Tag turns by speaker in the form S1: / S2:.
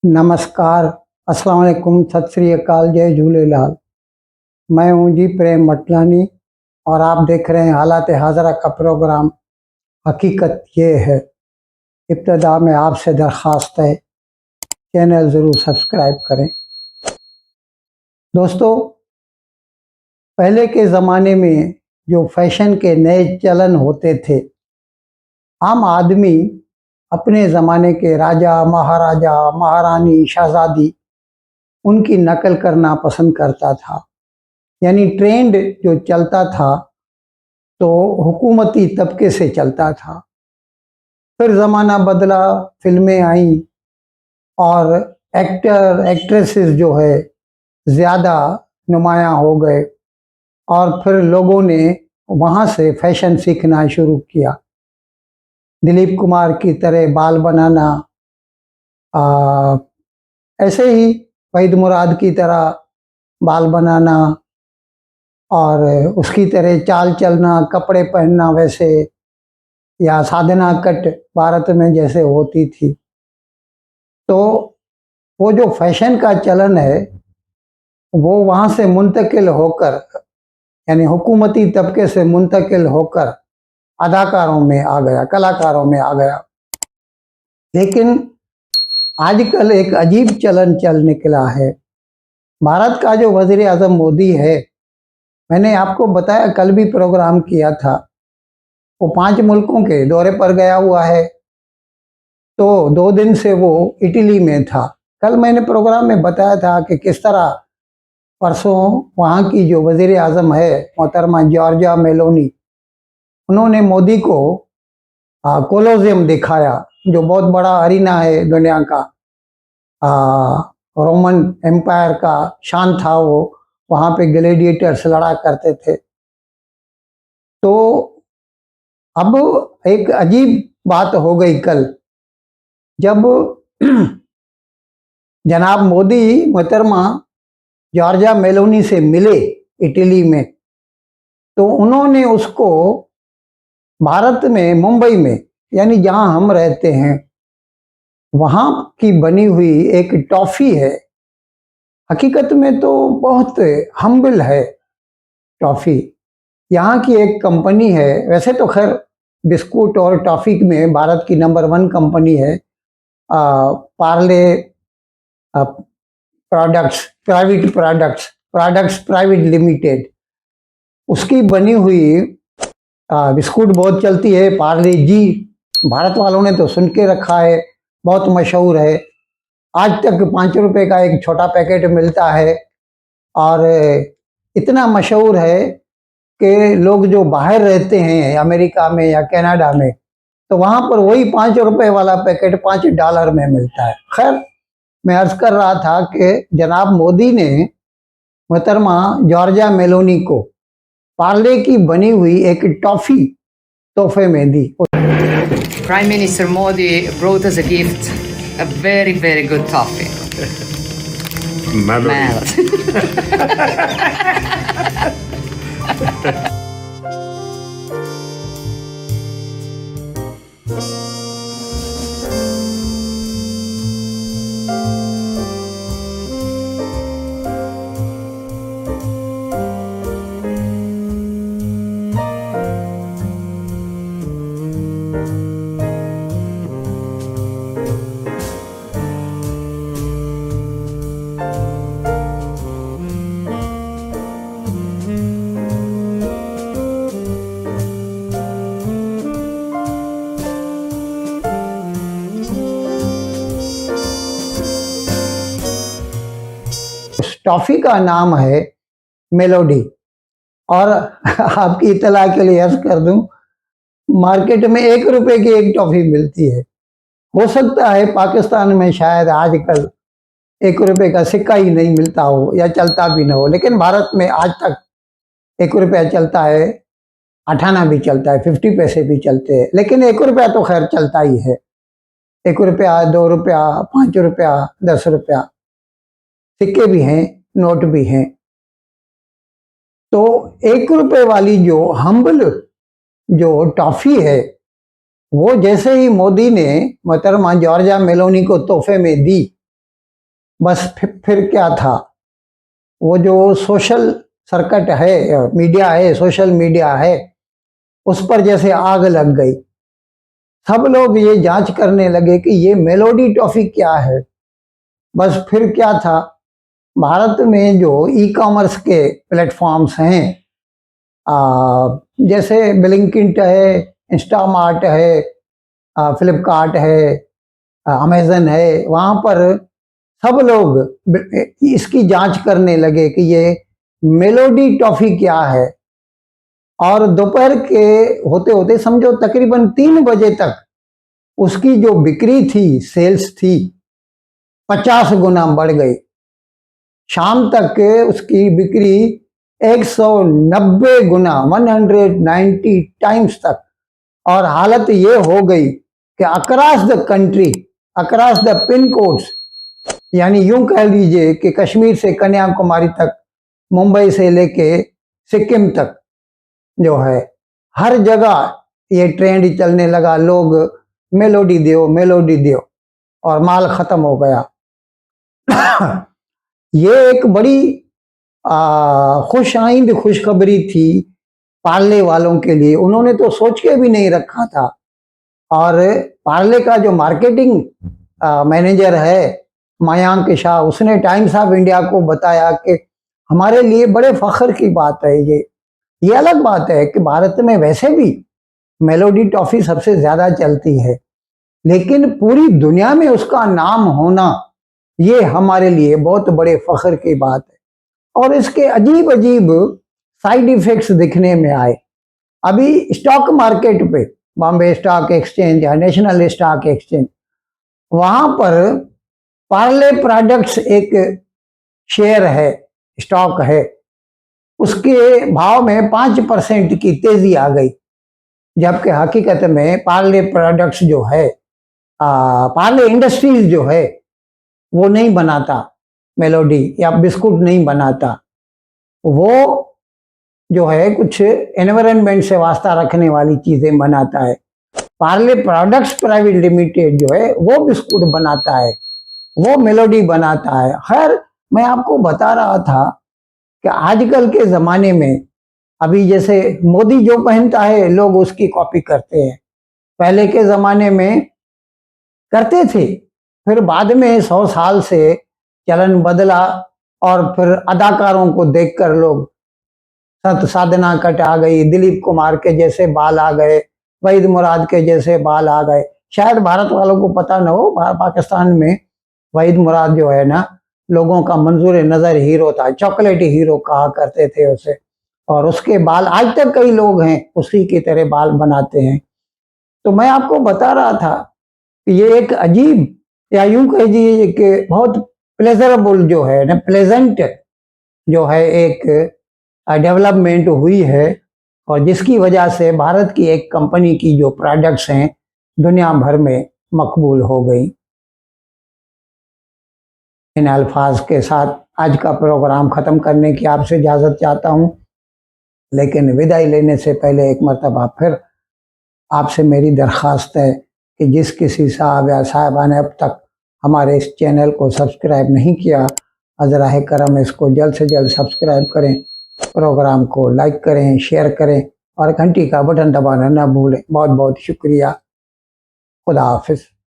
S1: नमस्कार, अस्सलाम वालेकुम, सत श्री अकाल, जय झूलेलाल। मैं हूं जी प्रेम मटलानी और आप देख रहे हैं हालात हाज़रा का प्रोग्राम हकीकत ये है। इब्तिदा में आपसे दरख्वास्त है, चैनल ज़रूर सब्सक्राइब करें। दोस्तों, पहले के ज़माने में जो फैशन के नए चलन होते थे, आम आदमी अपने ज़माने के राजा, महाराजा, महारानी, शहज़ादी उनकी नकल करना पसंद करता था। यानी ट्रेंड जो चलता था तो हुकूमती तबके से चलता था। फिर ज़माना बदला, फिल्में आईं और एक्टर एक्ट्रेसेस जो है ज़्यादा नुमायाँ हो गए और फिर लोगों ने वहाँ से फैशन सीखना शुरू किया। दिलीप कुमार की तरह बाल बनाना, ऐसे ही वहीद मुराद की तरह बाल बनाना और उसकी तरह चाल चलना, कपड़े पहनना वैसे, या साधना कट भारत में जैसे होती थी। तो वो जो फैशन का चलन है वो वहाँ से मुंतकिल होकर, यानी हुकूमती तबके से मुंतकिल होकर अदाकारों में आ गया, कलाकारों में आ गया। लेकिन आजकल एक अजीब चलन चल निकला है। भारत का जो वज़ीर आज़म मोदी है, मैंने आपको बताया, कल भी प्रोग्राम किया था, वो 5 मुल्कों के दौरे पर गया हुआ है। तो 2 दिन से वो इटली में था। कल मैंने प्रोग्राम में बताया था कि किस तरह परसों वहाँ की जो वज़ीर आज़म है मोहतरमा जॉर्जिया मेलोनी, उन्होंने मोदी को कोलोसियम दिखाया, जो बहुत बड़ा अरीना है दुनिया का। रोमन एम्पायर का शान था वो, वहाँ पे ग्लैडिएटर्स लड़ा करते थे। तो अब एक अजीब बात हो गई कल, जब जनाब मोदी मोहतरमा जॉर्जिया मेलोनी से मिले इटली में, तो उन्होंने उसको भारत में, मुंबई में, यानी जहां हम रहते हैं, वहां की बनी हुई एक टॉफी है। हकीकत में तो बहुत हम्बल है टॉफी। यहाँ की एक कंपनी है, वैसे तो खैर बिस्कुट और टॉफी में भारत की नंबर 1 कंपनी है, पार्ले प्रोडक्ट्स प्राइवेट लिमिटेड। उसकी बनी हुई बिस्कुट बहुत चलती है, पार्ले जी। भारत वालों ने तो सुन के रखा है, बहुत मशहूर है। आज तक 5 रुपए का एक छोटा पैकेट मिलता है और इतना मशहूर है कि लोग जो बाहर रहते हैं अमेरिका में या कनाडा में, तो वहाँ पर वही 5 रुपए वाला पैकेट $5 में मिलता है। खैर, मैं अर्ज कर रहा था कि जनाब मोदी ने मोहतरमा जॉर्जिया मेलोनी को पार्ले की बनी हुई एक टॉफी तोहफे में दी।
S2: Prime Minister Modi brought us a gift, a very, very good toffee. Melody.
S1: Toffee का नाम है मेलोडी। और आपकी इतला के लिए अर्ज कर दूं, मार्केट में 1 रुपए की एक टॉफी मिलती है। हो सकता है पाकिस्तान में शायद आजकल 1 रुपए का सिक्का ही नहीं मिलता हो या चलता भी ना हो, लेकिन भारत में आज तक 1 रुपया चलता है, 58 भी चलता है, 50 पैसे भी चलते हैं, लेकिन 1 रुपया तो खैर चलता ही है। 1 रुपया, 2 रुपया, 5 रुपया, 10 रुपया, सिक्के भी हैं, नोट भी हैं। तो 1 रुपए वाली जो हम्बल जो टॉफी है, वो जैसे ही मोदी ने मोहतरमा जॉर्जिया मेलोनी को तोहफे में दी, बस फिर क्या था, वो जो सोशल सर्किट है, मीडिया है, सोशल मीडिया है, उस पर जैसे आग लग गई। सब लोग ये जांच करने लगे कि ये मेलोडी टॉफी क्या है। बस फिर क्या था, भारत में जो ई कॉमर्स के प्लेटफॉर्म्स हैं, जैसे ब्लिंकिट है, इंस्टामार्ट है, फ्लिपकार्ट है, अमेजन है, वहाँ पर सब लोग इसकी जांच करने लगे कि ये मेलोडी टॉफी क्या है। और दोपहर के होते होते समझो तकरीबन 3 बजे तक उसकी जो बिक्री थी, सेल्स थी, 50 गुना बढ़ गई। शाम तक उसकी बिक्री 190 गुना, 190 टाइम्स तक। और हालत ये हो गई कि across the country, across the pin codes, यानी यूं कह लीजिए कि कश्मीर से कन्याकुमारी तक, मुंबई से लेके सिक्किम तक जो है, हर जगह ये ट्रेंड चलने लगा। लोग मेलोडी दो, मेलोडी दो, और माल खत्म हो गया। ये एक बड़ी खुश आइंद खुशखबरी थी पार्ले वालों के लिए। उन्होंने तो सोच के भी नहीं रखा था। और पार्ले का जो मार्केटिंग मैनेजर है मयांक शाह, उसने टाइम्स ऑफ इंडिया को बताया कि हमारे लिए बड़े फख्र की बात है। ये अलग बात है कि भारत में वैसे भी मेलोडी टॉफी सबसे ज्यादा चलती है, लेकिन पूरी दुनिया में उसका नाम होना ये हमारे लिए बहुत बड़े फख्र की बात है। और इसके अजीब अजीब साइड इफेक्ट्स दिखने में आए। अभी स्टॉक मार्केट पे, बॉम्बे स्टॉक एक्सचेंज या नेशनल स्टॉक एक्सचेंज, वहां पर पार्ले प्रोडक्ट्स एक शेयर है, स्टॉक है, उसके भाव में 5% की तेजी आ गई। जबकि हकीकत में पार्ले प्रोडक्ट्स जो है, पार्ले इंडस्ट्रीज जो है, वो नहीं बनाता मेलोडी या बिस्कुट नहीं बनाता। वो जो है कुछ एनवायरनमेंट से वास्ता रखने वाली चीजें बनाता है। पार्ले प्रोडक्ट्स प्राइवेट लिमिटेड जो है वो बिस्कुट बनाता है, वो मेलोडी बनाता है। खैर, मैं आपको बता रहा था कि आजकल के ज़माने में अभी जैसे मोदी जो पहनता है लोग उसकी कॉपी करते हैं। पहले के ज़माने में करते थे, फिर बाद में 100 साल से चलन बदला, और फिर अदाकारों को देखकर लोग, सत साधना कट आ गई, दिलीप कुमार के जैसे बाल आ गए, वहीद मुराद के जैसे बाल आ गए। शायद भारत वालों को पता न हो, पाकिस्तान में वहीद मुराद जो है ना, लोगों का मंजूर नजर हीरो था, चॉकलेटी हीरो कहा करते थे उसे। और उसके बाल आज तक कई लोग हैं उसी की तरह बाल बनाते हैं। तो मैं आपको बता रहा था कि ये एक अजीब, या यूं कहिए कि बहुत प्लेजरेबल जो है ना, प्लेजेंट जो है एक डेवलपमेंट हुई है, और जिसकी वजह से भारत की एक कंपनी की जो प्रोडक्ट्स हैं दुनिया भर में मकबूल हो गई। इन अल्फाज के साथ आज का प्रोग्राम ख़त्म करने की आपसे इजाज़त चाहता हूँ, लेकिन विदाई लेने से पहले एक मरतबा फिर आपसे मेरी दरख्वास्त है कि जिस किसी साहब या साहिबा ने अब तक हमारे इस चैनल को सब्सक्राइब नहीं किया, अज़राह करम इसको जल्द से जल्द सब्सक्राइब करें, प्रोग्राम को लाइक करें, शेयर करें, और घंटी का बटन दबाना ना भूलें। बहुत बहुत शुक्रिया। खुदा हाफिज़।